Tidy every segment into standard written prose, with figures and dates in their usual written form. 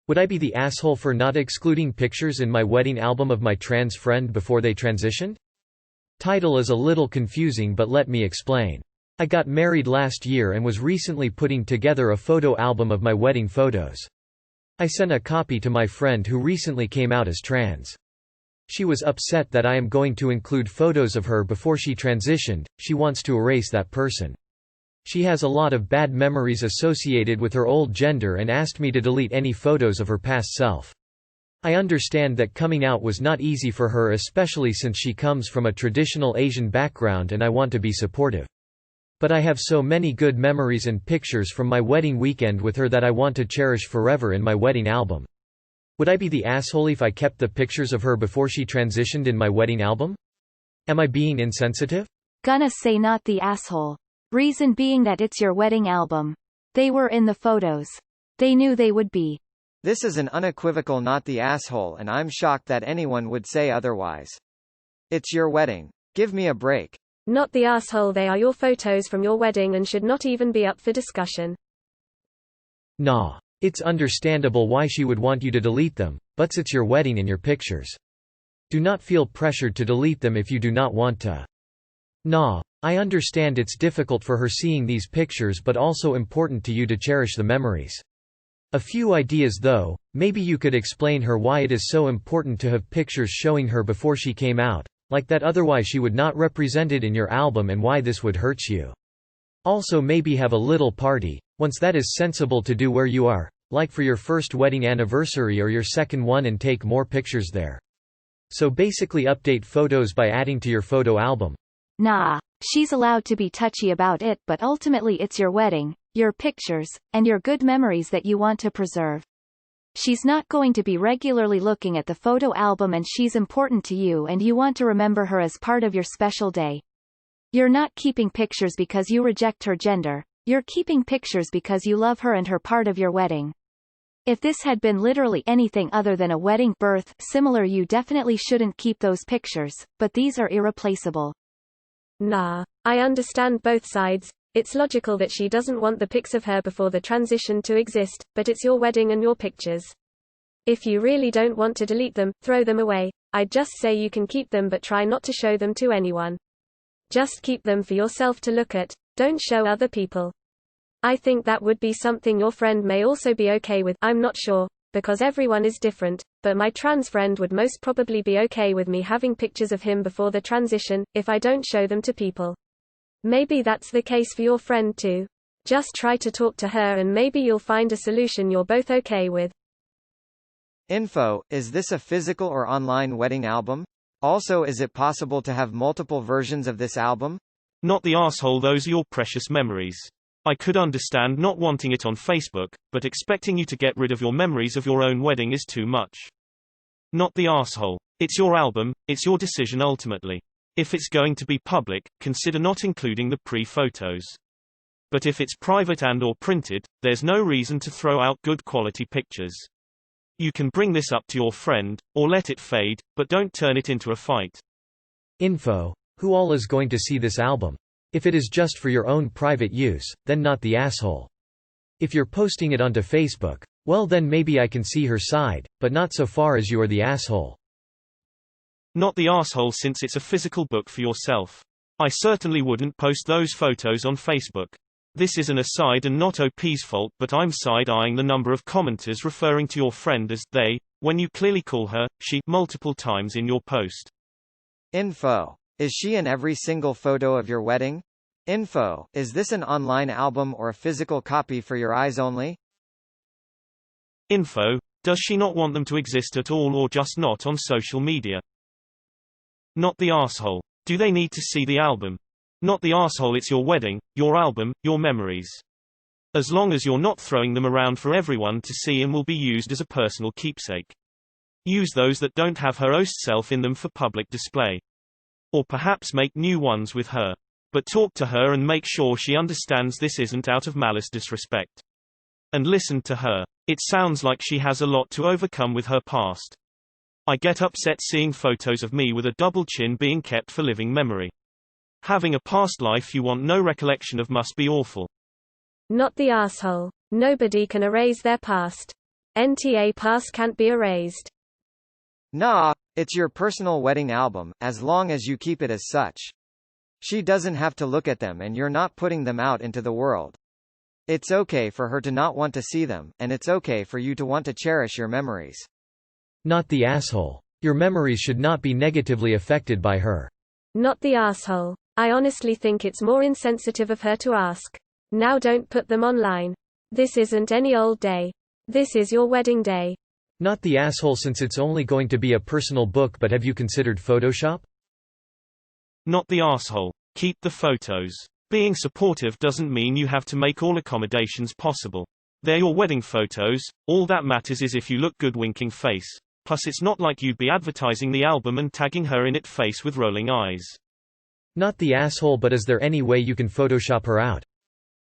Would I be the asshole for not excluding pictures in my wedding album of my trans friend before they transitioned? Title is a little confusing, but let me explain. I got married last year and was recently putting together a photo album of my wedding photos. I sent a copy to my friend who recently came out as trans. She was upset that I am going to include photos of her before she transitioned. She wants to erase that person. She has a lot of bad memories associated with her old gender and asked me to delete any photos of her past self. I understand that coming out was not easy for her, especially since she comes from a traditional Asian background, and I want to be supportive. But I have so many good memories and pictures from my wedding weekend with her that I want to cherish forever in my wedding album. Would I be the asshole if I kept the pictures of her before she transitioned in my wedding album? Am I being insensitive? Gonna say not the asshole. Reason being that it's your wedding album. They were in the photos. They knew they would be. This is an unequivocal not the asshole, and I'm shocked that anyone would say otherwise. It's your wedding. Give me a break. Not the asshole. They are your photos from your wedding and should not even be up for discussion. Nah. It's understandable why she would want you to delete them, but it's your wedding and your pictures. Do not feel pressured to delete them if you do not want to. Nah. I understand it's difficult for her seeing these pictures, but also important to you to cherish the memories. A few ideas though. Maybe you could explain her why it is so important to have pictures showing her before she came out, like that otherwise she would not represent it in your album, and why this would hurt you. Also maybe have a little party, once that is sensible to do where you are, like for your first wedding anniversary or your second one, and take more pictures there. So basically update photos by adding to your photo album. Nah. She's allowed to be touchy about it, but ultimately it's your wedding, your pictures, and your good memories that you want to preserve. She's not going to be regularly looking at the photo album, and she's important to you and you want to remember her as part of your special day. You're not keeping pictures because you reject her gender, you're keeping pictures because you love her and her part of your wedding. If this had been literally anything other than a wedding, birth, similar, you definitely shouldn't keep those pictures, but these are irreplaceable. Nah. I understand both sides. It's logical that she doesn't want the pics of her before the transition to exist, but it's your wedding and your pictures. If you really don't want to delete them, throw them away. I'd just say you can keep them, but try not to show them to anyone. Just keep them for yourself to look at, don't show other people. I think that would be something your friend may also be okay with. I'm not sure, because everyone is different, but my trans friend would most probably be okay with me having pictures of him before the transition, if I don't show them to people. Maybe that's the case for your friend too. Just try to talk to her and maybe you'll find a solution you're both okay with. Info: is this a physical or online wedding album? Also, is it possible to have multiple versions of this album? Not the asshole. Those are your precious memories. I could understand not wanting it on Facebook, but expecting you to get rid of your memories of your own wedding is too much. Not the asshole. It's your album, it's your decision ultimately. If it's going to be public, consider not including the pre-photos. But if it's private and/or printed, there's no reason to throw out good quality pictures. You can bring this up to your friend, or let it fade, but don't turn it into a fight. Info: who all is going to see this album? If it is just for your own private use, then not the asshole. If you're posting it onto Facebook, well then maybe I can see her side, but not so far as you are the asshole. Not the asshole, since it's a physical book for yourself. I certainly wouldn't post those photos on Facebook. This is an aside and not OP's fault, but I'm side-eyeing the number of commenters referring to your friend as they, when you clearly call her she multiple times in your post. Info: is she in every single photo of your wedding? Info: is this an online album or a physical copy for your eyes only? Info: does she not want them to exist at all or just not on social media? Not the asshole. Do they need to see the album? Not the asshole. It's your wedding, your album, your memories. As long as you're not throwing them around for everyone to see and will be used as a personal keepsake. Use those that don't have her host self in them for public display. Or perhaps make new ones with her. But talk to her and make sure she understands this isn't out of malice disrespect. And listen to her. It sounds like she has a lot to overcome with her past. I get upset seeing photos of me with a double chin being kept for living memory. Having a past life you want no recollection of must be awful. Not the asshole. Nobody can erase their past. NTA past can't be erased. Nah, it's your personal wedding album, as long as you keep it as such. She doesn't have to look at them and you're not putting them out into the world. It's okay for her to not want to see them, and it's okay for you to want to cherish your memories. Not the asshole. Your memories should not be negatively affected by her. Not the asshole. I honestly think it's more insensitive of her to ask. Now don't put them online. This isn't any old day. This is your wedding day. Not the asshole, since it's only going to be a personal book, but have you considered Photoshop? Not the asshole. Keep the photos. Being supportive doesn't mean you have to make all accommodations possible. They're your wedding photos, all that matters is if you look good winking face. Plus it's not like you'd be advertising the album and tagging her in it face with rolling eyes. Not the asshole, but is there any way you can Photoshop her out?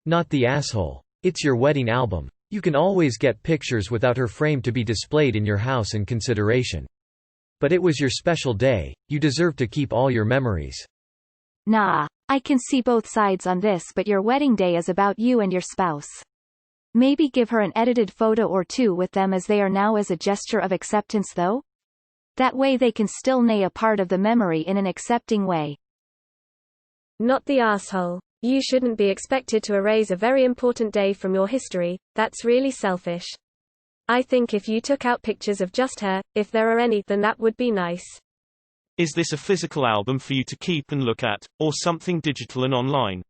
Not the asshole. It's your wedding album. You can always get pictures without her frame to be displayed in your house in consideration. But it was your special day, you deserve to keep all your memories. Nah, I can see both sides on this, but your wedding day is about you and your spouse. Maybe give her an edited photo or two with them as they are now as a gesture of acceptance though? That way they can still nay a part of the memory in an accepting way. Not the asshole. You shouldn't be expected to erase a very important day from your history, that's really selfish. I think if you took out pictures of just her, if there are any, then that would be nice. Is this a physical album for you to keep and look at, or something digital and online?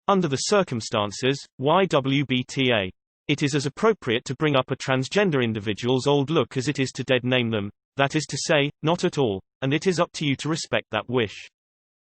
Under the circumstances, why WIBTA? It is as appropriate to bring up a transgender individual's old look as it is to dead name them, that is to say, not at all, and it is up to you to respect that wish.